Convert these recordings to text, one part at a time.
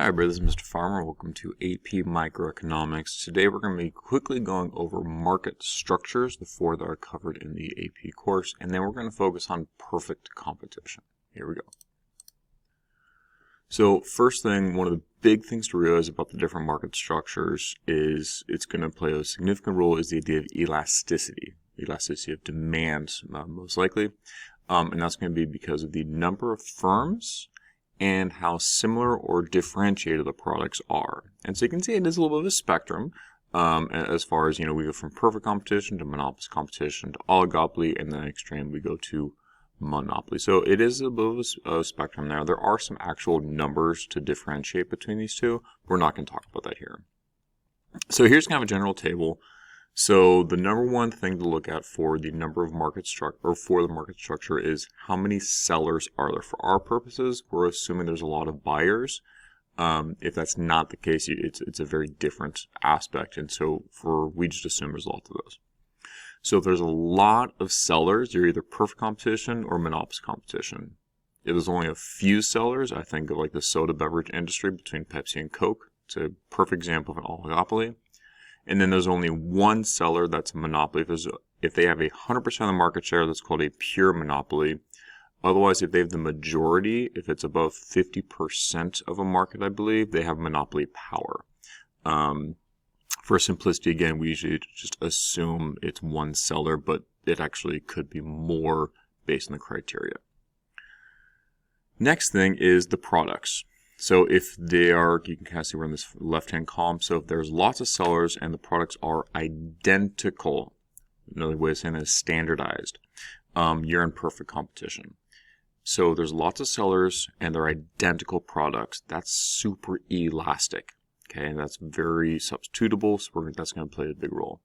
Hi everybody, this is Mr. Farmer. Welcome to AP Microeconomics. Today we're going to be quickly going over market structures, the four that are covered in the AP course, and then we're going to focus on perfect competition. Here we go. So first thing, one of the big things to realize about the different market structures is it's going to play a significant role is the idea of elasticity of demand most likely, and that's going to be because of the number of firms and how similar or differentiated the products are. And so you can see it is a little bit of a spectrum as far as, we go from perfect competition to monopolist competition to oligopoly, and then extreme we go to monopoly. So it is a bit of a spectrum there. There are some actual numbers to differentiate between these two. We're not going to talk about that here. So here's kind of a general table. So the number one thing to look at for the number of market structure is how many sellers are there. For our purposes, we're assuming there's a lot of buyers. If that's not the case, it's a very different aspect, and so we just assume there's lots of those. So if there's a lot of sellers, you're either perfect competition or monopolist competition. If there's only a few sellers, I think of like the soda beverage industry between Pepsi and Coke. It's a perfect example of an oligopoly. And then there's only one seller, that's a monopoly. If they have 100% of the market share, that's called a pure monopoly. Otherwise, if they have the majority, if it's above 50% of a market, I believe, they have monopoly power. For simplicity, again, we usually just assume it's one seller, but it actually could be more based on the criteria. Next thing is the products. So if they are, you can kind of see we're in this left-hand column. So if there's lots of sellers and the products are identical, another way of saying that is standardized, you're in perfect competition. So there's lots of sellers and they're identical products. That's super elastic. Okay, and that's very substitutable. So that's going to play a big role.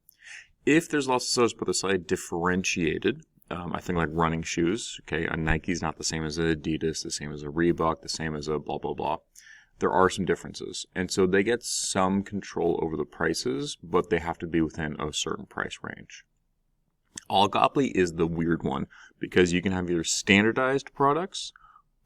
If there's lots of sellers but they're slightly differentiated, I think like running shoes, okay, a Nike's not the same as an Adidas, the same as a Reebok, the same as a blah, blah, blah. There are some differences. And so they get some control over the prices, but they have to be within a certain price range. Oligopoly is the weird one because you can have either standardized products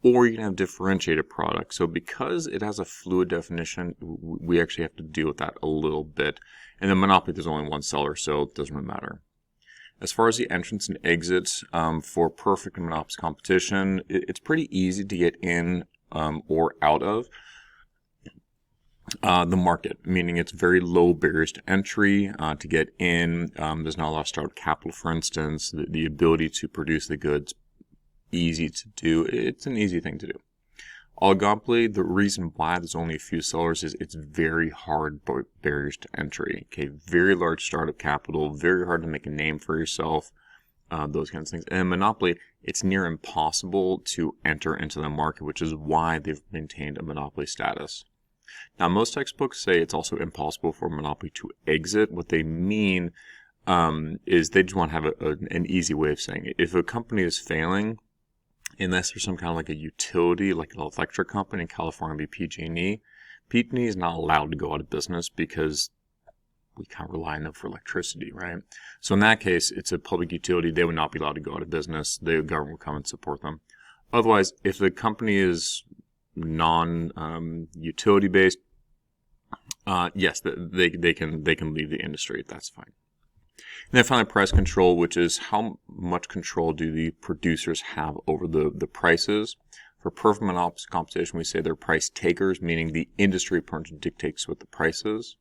or you can have differentiated products. So because it has a fluid definition, we actually have to deal with that a little bit. And then monopoly, there's only one seller, so it doesn't really matter. As far as the entrance and exits for perfect and monopolist competition, it's pretty easy to get in or out of the market, meaning it's very low barriers to entry to get in. There's not a lot of startup capital, for instance. The ability to produce the goods, easy to do. It's an easy thing to do. Oligopoly, the reason why there's only a few sellers is it's very hard barriers to entry. Okay, very large startup capital, very hard to make a name for yourself, those kinds of things. And monopoly, it's near impossible to enter into the market, which is why they've maintained a monopoly status. Now, most textbooks say it's also impossible for a monopoly to exit. What they mean is they just want to have an easy way of saying it. If a company is failing, unless there's some kind of like a utility, like an electric company in California, be PG&E. PG&E is not allowed to go out of business because we can't rely on them for electricity, right? So in that case, it's a public utility. They would not be allowed to go out of business. The government would come and support them. Otherwise, if the company is non-utility based, yes, they can leave the industry. That's fine. And then finally, price control, which is how much control do the producers have over the prices. For perfect monopolist competition, we say they're price takers, meaning the industry pretty much dictates what the price is.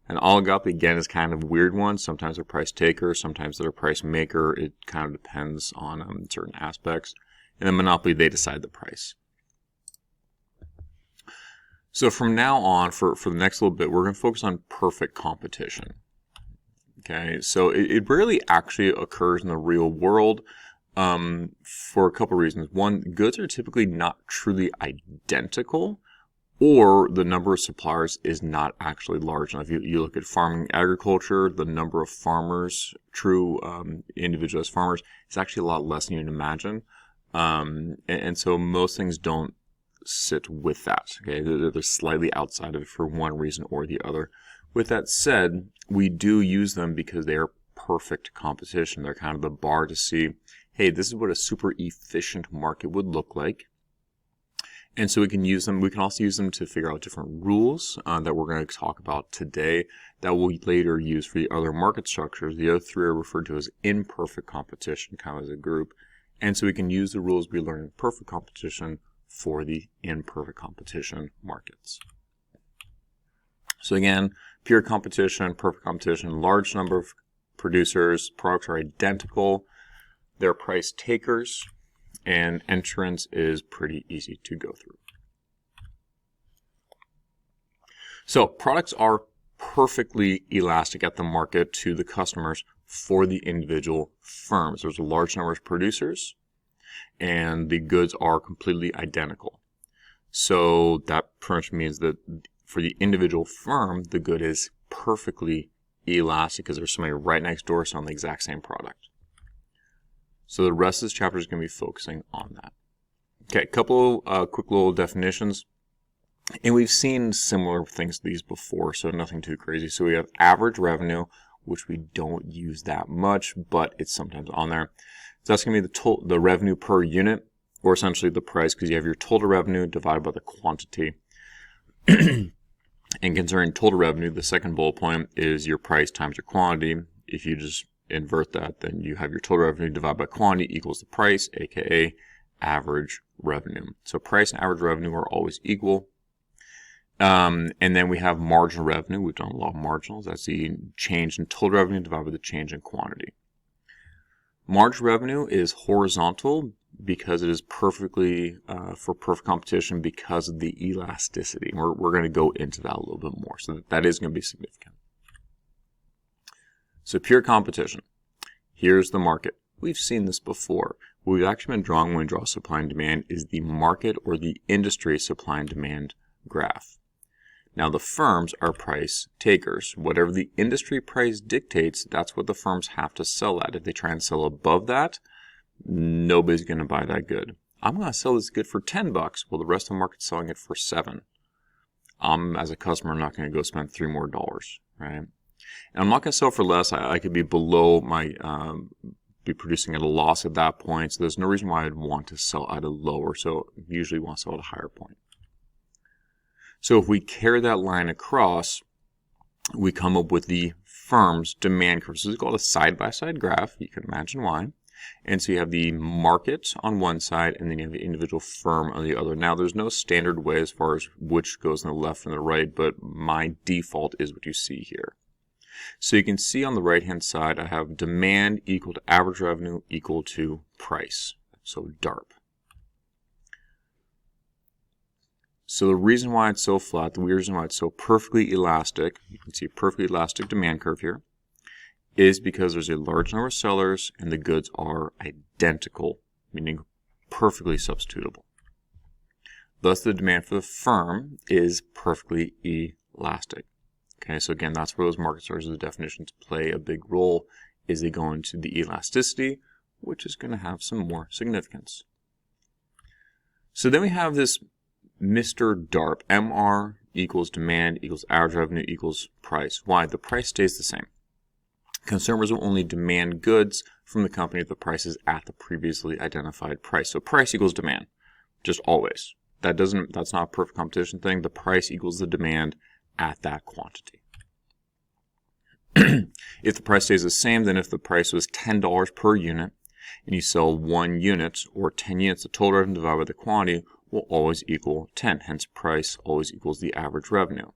And oligopoly, again, is kind of a weird one. Sometimes they're price takers, sometimes they're a price maker. It kind of depends on certain aspects. And then monopoly, they decide the price. So from now on, for the next little bit, we're going to focus on perfect competition. Okay, so it rarely actually occurs in the real world for a couple of reasons. One, goods are typically not truly identical, or the number of suppliers is not actually large enough. You look at farming agriculture, the number of farmers, true individualized farmers, is actually a lot less than you'd imagine. And so most things don't sit with that. Okay, they're slightly outside of it for one reason or the other. With that said, we do use them because they are perfect competition. They're kind of the bar to see, hey, this is what a super efficient market would look like. And so we can use them. We can also use them to figure out different rules that we're going to talk about today that we'll later use for the other market structures. The other three are referred to as imperfect competition, kind of as a group. And so we can use the rules we learned in perfect competition for the imperfect competition markets. So again, pure competition, perfect competition, large number of producers, products are identical, they're price takers, and entrance is pretty easy to go through. So products are perfectly elastic at the market to the customers for the individual firms. There's a large number of producers and the goods are completely identical. So that pretty much means that for the individual firm, the good is perfectly elastic because there's somebody right next door selling the exact same product. So the rest of this chapter is going to be focusing on that. Okay, a couple quick little definitions. And we've seen similar things to these before, so nothing too crazy. So we have average revenue, which we don't use that much, but it's sometimes on there. So that's going to be the revenue per unit, or essentially the price, because you have your total revenue divided by the quantity. And concerning total revenue, the second bullet point is your price times your quantity. If you just invert that, then you have your total revenue divided by quantity equals the price, aka average revenue. So price and average revenue are always equal. And then we have marginal revenue. We've done a lot of marginals. That's the change in total revenue divided by the change in quantity. Marginal revenue is horizontal because it is perfectly for perfect competition because of the elasticity. We're going to go into that a little bit more. So that is going to be significant. So pure competition. Here's the market. We've seen this before. What we've actually been drawing when we draw supply and demand is the market or the industry supply and demand graph. Now the firms are price takers. Whatever the industry price dictates, that's what the firms have to sell at. If they try and sell above that, nobody's going to buy that good. I'm going to sell this good for $10. Well, the rest of the market's selling it for $7. As a customer, I'm not going to go spend $3 more, right? And I'm not going to sell for less. I could be below my, be producing at a loss at that point. So there's no reason why I'd want to sell at a lower. So usually want to sell at a higher point. So if we carry that line across, we come up with the firm's demand curve. So it's called a side-by-side graph. You can imagine why. And so you have the market on one side, and then you have the individual firm on the other. Now, there's no standard way as far as which goes on the left and the right, but my default is what you see here. So you can see on the right-hand side, I have demand equal to average revenue equal to price. So DARP. So the reason why it's so flat, the reason why it's so perfectly elastic, you can see a perfectly elastic demand curve here, is because there's a large number of sellers and the goods are identical, meaning perfectly substitutable. Thus, the demand for the firm is perfectly elastic. Okay, so again, that's where those market structures of the definitions play a big role, is they go into the elasticity, which is going to have some more significance. So then we have this Mr. DARP, MR equals demand equals average revenue equals price. Why? The price stays the same. Consumers will only demand goods from the company if the price is at the previously identified price. So price equals demand, just always. That's not a perfect competition thing. The price equals the demand at that quantity. If the price stays the same, then if the price was $10 per unit and you sell 1 unit or 10 units, the total revenue divided by the quantity will always equal 10. Hence, price always equals the average revenue.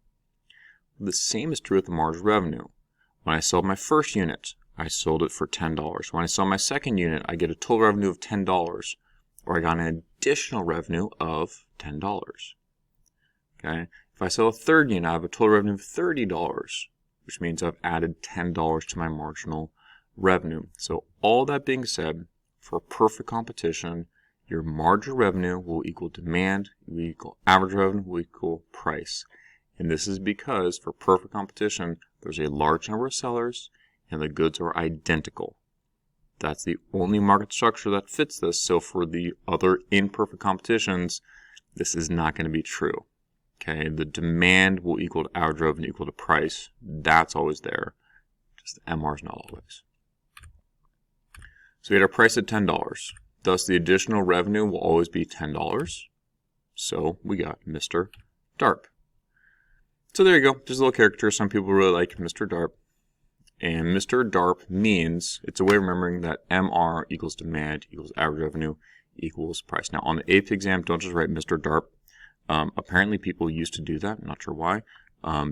The same is true with the marginal revenue. When I sold my first unit, I sold it for $10. When I sell my second unit, I get a total revenue of $10, or I got an additional revenue of $10. Okay? If I sell a third unit, I have a total revenue of $30, which means I've added $10 to my marginal revenue. So all that being said, for perfect competition, your marginal revenue will equal demand, will equal average revenue, will equal price. And this is because for perfect competition, there's a large number of sellers and the goods are identical. That's the only market structure that fits this. So for the other imperfect competitions, this is not going to be true. Okay, the demand will equal to average revenue equal to price. That's always there. Just the MR is not always. So we had our price at $10. Thus, the additional revenue will always be $10. So we got Mr. DARP. So there you go. Just a little caricature. Some people really like Mr. DARP. And Mr. DARP means, it's a way of remembering that MR equals demand equals average revenue equals price. Now on the AP exam, don't just write Mr. DARP. Apparently people used to do that. I'm not sure why.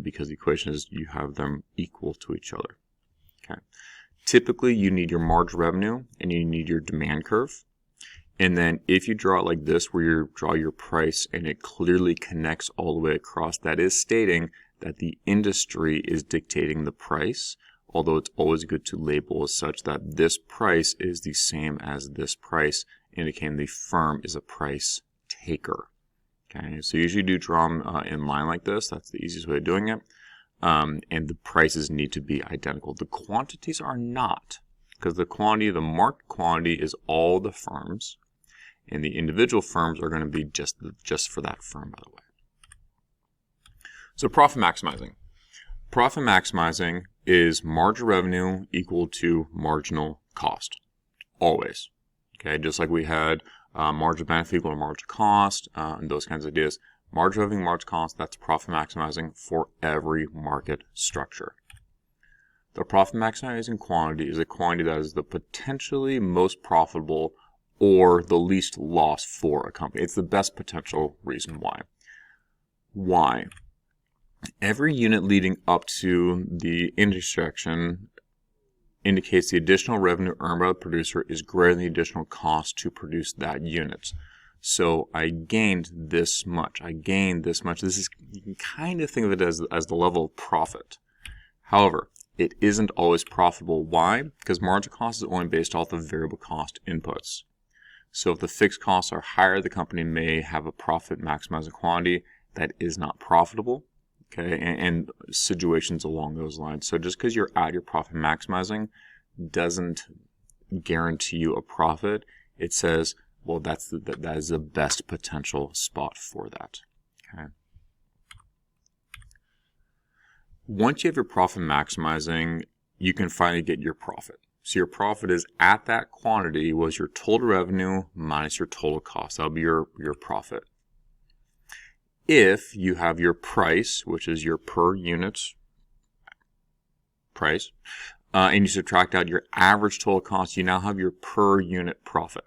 Because the equation is you have them equal to each other. Okay. Typically you need your margin revenue and you need your demand curve. And then if you draw it like this, where you draw your price and it clearly connects all the way across, that is stating that the industry is dictating the price, although it's always good to label as such that this price is the same as this price, indicating the firm is a price taker. Okay, so you usually do draw them in line like this. That's the easiest way of doing it. And the prices need to be identical. The quantities are not, because the quantity, the market quantity is all the firms, and the individual firms are going to be just for that firm, by the way. So profit maximizing. Profit maximizing is margin revenue equal to marginal cost, always. Okay, just like we had margin benefit equal to margin cost, and those kinds of ideas. Margin revenue, margin cost, that's profit maximizing for every market structure. The profit maximizing quantity is a quantity that is the potentially most profitable or the least loss for a company. It's the best potential reason why. Why? Every unit leading up to the intersection indicates the additional revenue earned by the producer is greater than the additional cost to produce that unit. So I gained this much. I gained this much. This is, you can kind of think of it as the level of profit. However, it isn't always profitable. Why? Because margin cost is only based off of variable cost inputs. So if the fixed costs are higher, the company may have a profit maximizing quantity that is not profitable. Okay, and situations along those lines. So just because you're at your profit maximizing doesn't guarantee you a profit. It says, well, that is the best potential spot for that. Okay. Once you have your profit maximizing, you can finally get your profit. So your profit is at that quantity was your total revenue minus your total cost. That'll be your profit. If you have your price, which is your per unit price, and you subtract out your average total cost, you now have your per unit profit.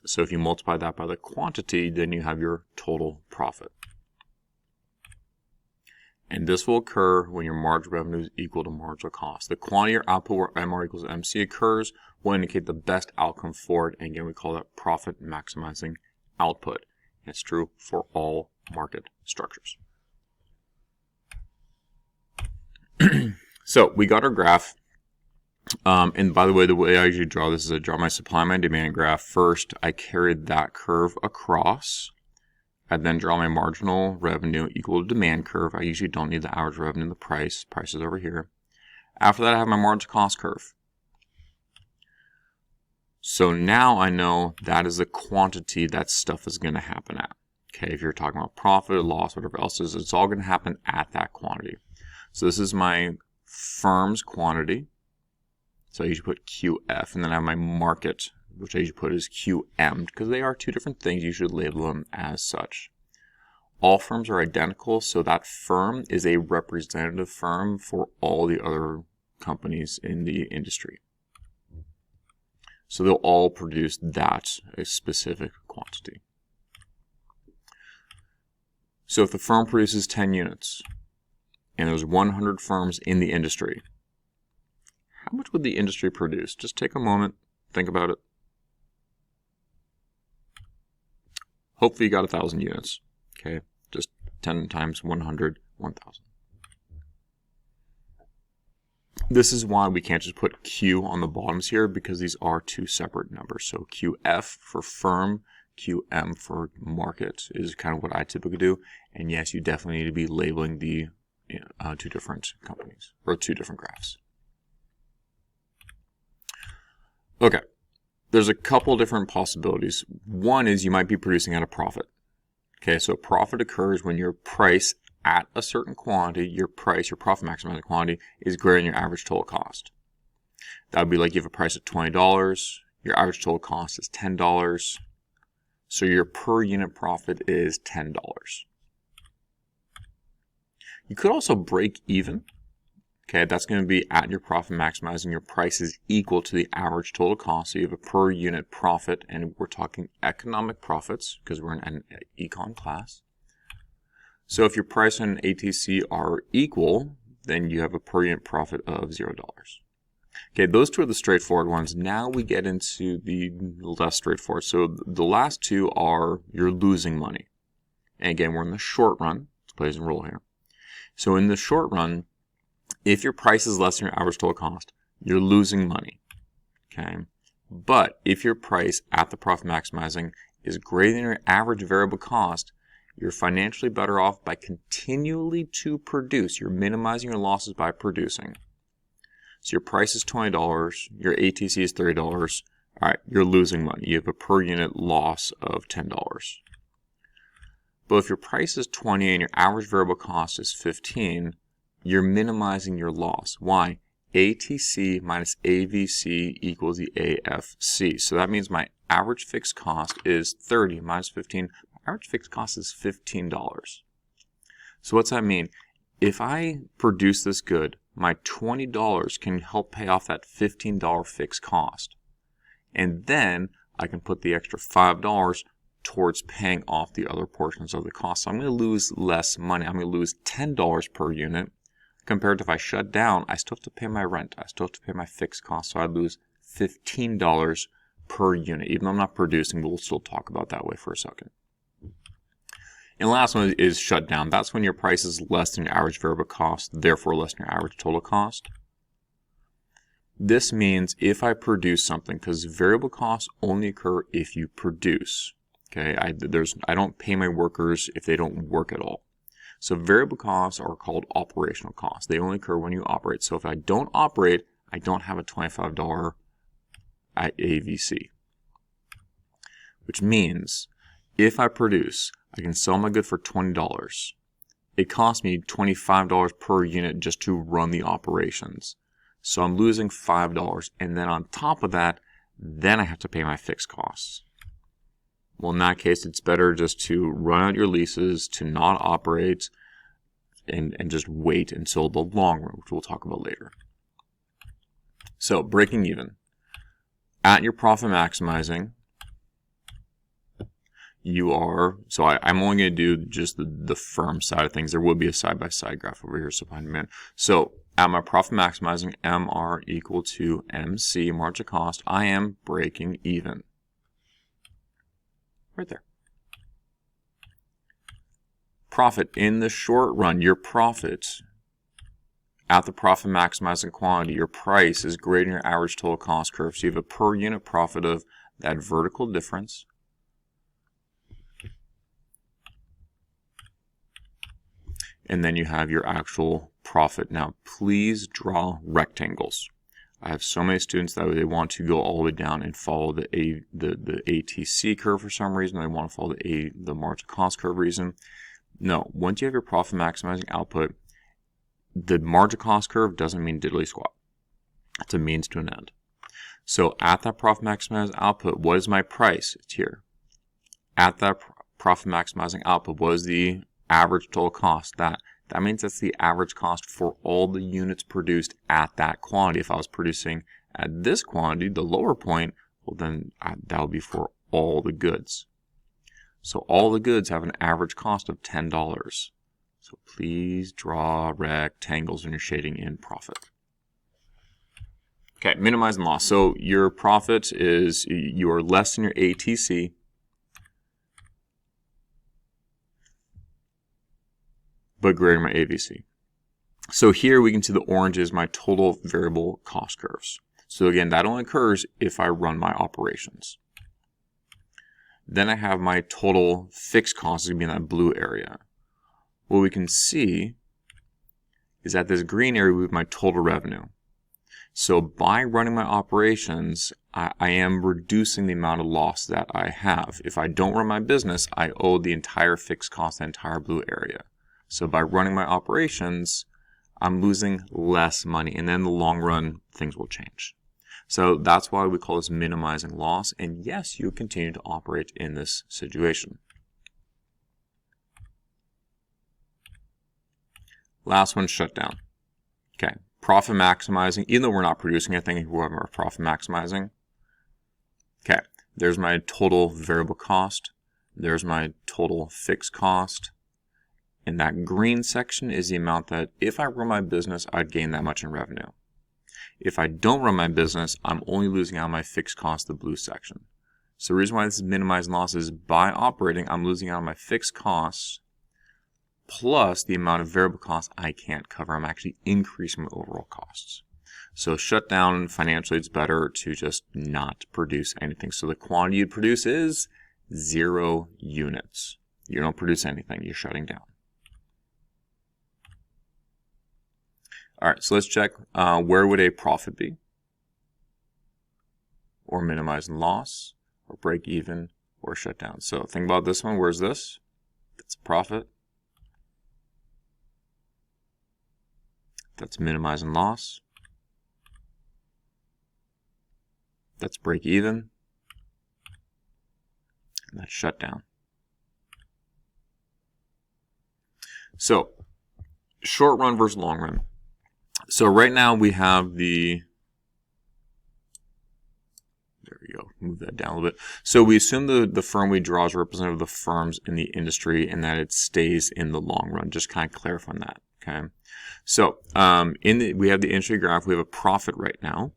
So if you multiply that by the quantity, then you have your total profit. And this will occur when your margin revenue is equal to marginal cost. The quantity or output where MR equals MC occurs will indicate the best outcome for it. And again, we call that profit maximizing output. And it's true for all market structures. So we got our graph. And by the way I usually draw this is I draw my supply and my demand graph. First, I carried that curve across. I then draw my marginal revenue equal to demand curve. I usually don't need the average revenue and the price. Price is over here. After that, I have my margin cost curve. So now I know that is the quantity that stuff is going to happen at. Okay, if you're talking about profit or loss, whatever else is, it's all going to happen at that quantity. So this is my firm's quantity. So I usually put QF, and then I have my market, which I usually put as QM, because they are two different things. You should label them as such. All firms are identical, so that firm is a representative firm for all the other companies in the industry. So they'll all produce that a specific quantity. So if the firm produces 10 units, and there's 100 firms in the industry, how much would the industry produce? Just take a moment, think about it. Hopefully you got 1,000 units. Okay, just 10 times 100, 1,000. This is why we can't just put Q on the bottoms here, because these are two separate numbers. So QF for firm, QM for market is kind of what I typically do. And yes, you definitely need to be labeling the two different companies or two different graphs. Okay, there's a couple different possibilities. One is you might be producing at a profit. Okay, so profit occurs when your price at a certain quantity, your profit maximizing quantity, is greater than your average total cost. That would be like you have a price of $20, your average total cost is $10. So your per unit profit is $10. You could also break even. Okay, that's going to be at your profit maximizing. Your price is equal to the average total cost. So you have a per unit profit, and we're talking economic profits because we're in an econ class. So if your price and ATC are equal, then you have a per unit profit of $0. Okay, those two are the straightforward ones. Now we get into the less straightforward. So the last two are you're losing money. And again, we're in the short run. It plays a role here. So in the short run, if your price is less than your average total cost, you're losing money. Okay, but if your price at the profit maximizing is greater than your average variable cost, you're financially better off by continually to produce. You're minimizing your losses by producing. So your price is $20, your ATC is $30. All right, you're losing money. You have a per unit loss of $10. But if your price is 20 and your average variable cost is 15, you're minimizing your loss. Why? ATC minus AVC equals the AFC. So that means my average fixed cost is 30 minus 15. My average fixed cost is $15. So what's that mean? If I produce this good, my $20 can help pay off that $15 fixed cost. And then I can put the extra $5 towards paying off the other portions of the cost. So I'm going to lose less money. I'm going to lose $10 per unit compared to if I shut down, I still have to pay my rent. I still have to pay my fixed cost. So I lose $15 per unit. Even though I'm not producing, we'll still talk about that way for a second. And the last one is shut down. That's when your price is less than your average variable cost, therefore less than your average total cost. This means if I produce something, because variable costs only occur if you produce. Okay, I don't pay my workers if they don't work at all. So variable costs are called operational costs. They only occur when you operate. So if I don't operate, I don't have a $25 AVC. Which means if I produce, I can sell my good for $20. It costs me $25 per unit just to run the operations. So I'm losing $5. And then on top of that, then I have to pay my fixed costs. Well, in that case, it's better just to run out your leases, to not operate, and just wait until the long run, which we'll talk about later. So, breaking even. At your profit maximizing, you are, so I'm only going to do just the firm side of things. There will be a side-by-side graph over here, supply and demand. So, at my profit maximizing, MR equal to MC, margin cost, I am breaking even. Right there. Profit in the short run, your profit at the profit maximizing quantity, your price is greater than your average total cost curve. So you have a per unit profit of that vertical difference. And then you have your actual profit. Now, please draw rectangles. I have so many students that they want to go all the way down and follow the ATC curve for some reason. They want to follow the margin cost curve reason. No, once you have your profit maximizing output, the margin cost curve doesn't mean diddly squat. It's a means to an end. So at that profit maximizing output, what is my price? It's here. At that profit maximizing output, what is the average total cost? That means that's the average cost for all the units produced at that quantity. If I was producing at this quantity, the lower point, well then that would be for all the goods. So all the goods have an average cost of $10. So please draw rectangles when you're shading in profit. Okay, minimizing loss. So your profit is, you are less than your ATC. But greater than my AVC. So here we can see the orange is my total variable cost curves. So again, that only occurs if I run my operations. Then I have my total fixed cost is going to be in that blue area. What we can see is that this green area we have my total revenue. So by running my operations, I am reducing the amount of loss that I have. If I don't run my business, I owe the entire fixed cost, the entire blue area. So by running my operations, I'm losing less money, and then in the long run, things will change. So that's why we call this minimizing loss. And yes, you continue to operate in this situation. Last one, shutdown. Okay, profit maximizing. Even though we're not producing anything, we're profit maximizing. Okay, there's my total variable cost. There's my total fixed cost. And that green section is the amount that if I run my business, I'd gain that much in revenue. If I don't run my business, I'm only losing out on my fixed cost, the blue section. So the reason why this is minimizing losses is by operating, I'm losing out on my fixed costs plus the amount of variable costs I can't cover. I'm actually increasing my overall costs. So shutdown, financially, it's better to just not produce anything. So the quantity you produce is 0 units. You don't produce anything, you're shutting down. All right, so let's check where would a profit be, or minimizing loss, or break even, or shut down. So think about this one. Where's this? That's profit. That's minimizing loss. That's break even. And that's shut down. So short run versus long run. So right now we have the, there we go, move that down a little bit. So we assume the firm we draw is representative of the firms in the industry and that it stays in the long run. Just kind of clarifying that, okay? So we have the industry graph, we have a profit right now.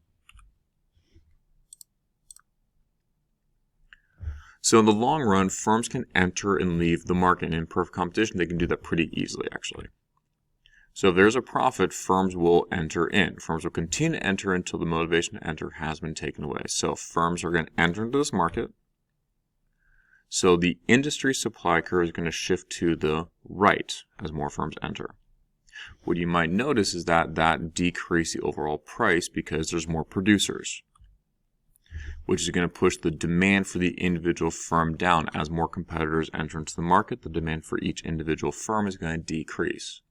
So in the long run, firms can enter and leave the market. In perfect competition, they can do that pretty easily, actually. So if there's a profit, firms will enter in. Firms will continue to enter until the motivation to enter has been taken away. So firms are going to enter into this market. So the industry supply curve is going to shift to the right as more firms enter. What you might notice is that decreases the overall price because there's more producers, which is going to push the demand for the individual firm down. As more competitors enter into the market, the demand for each individual firm is going to decrease.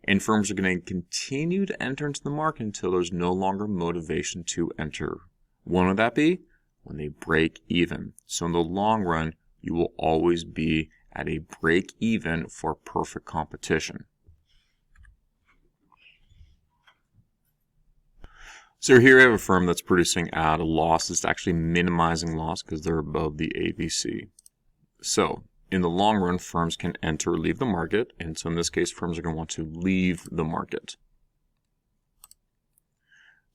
And firms are going to continue to enter into the market until there's no longer motivation to enter. When would that be? When they break even. So in the long run, you will always be at a break even for perfect competition. So here we have a firm that's producing at a loss. It's actually minimizing loss because they're above the ABC. So in the long run, firms can enter or leave the market. And so in this case, firms are going to want to leave the market.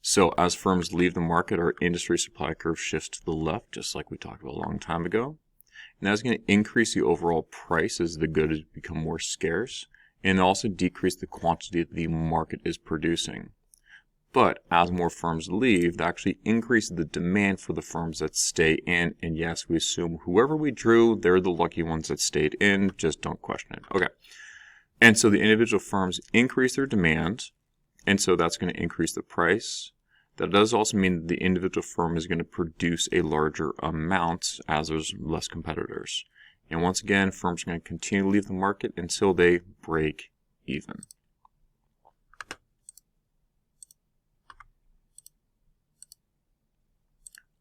So as firms leave the market, our industry supply curve shifts to the left, just like we talked about a long time ago. And that's going to increase the overall price as the goods become more scarce, and also decrease the quantity that the market is producing. But as more firms leave, that actually increases the demand for the firms that stay in. And yes, we assume whoever we drew, they're the lucky ones that stayed in. Just don't question it. Okay. And so the individual firms increase their demand, and so that's going to increase the price. That does also mean that the individual firm is going to produce a larger amount as there's less competitors. And once again, firms are going to continue to leave the market until they break even.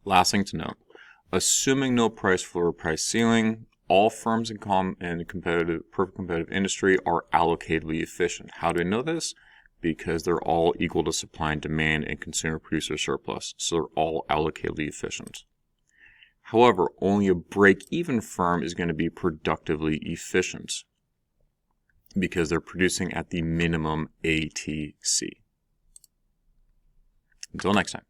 Last thing to note, assuming no price floor or price ceiling, all firms in perfect competitive industry are allocatedly efficient. How do we know this? Because they're all equal to supply and demand and consumer producer surplus. So they're all allocatedly efficient. However, only a break-even firm is going to be productively efficient because they're producing at the minimum ATC. Until next time.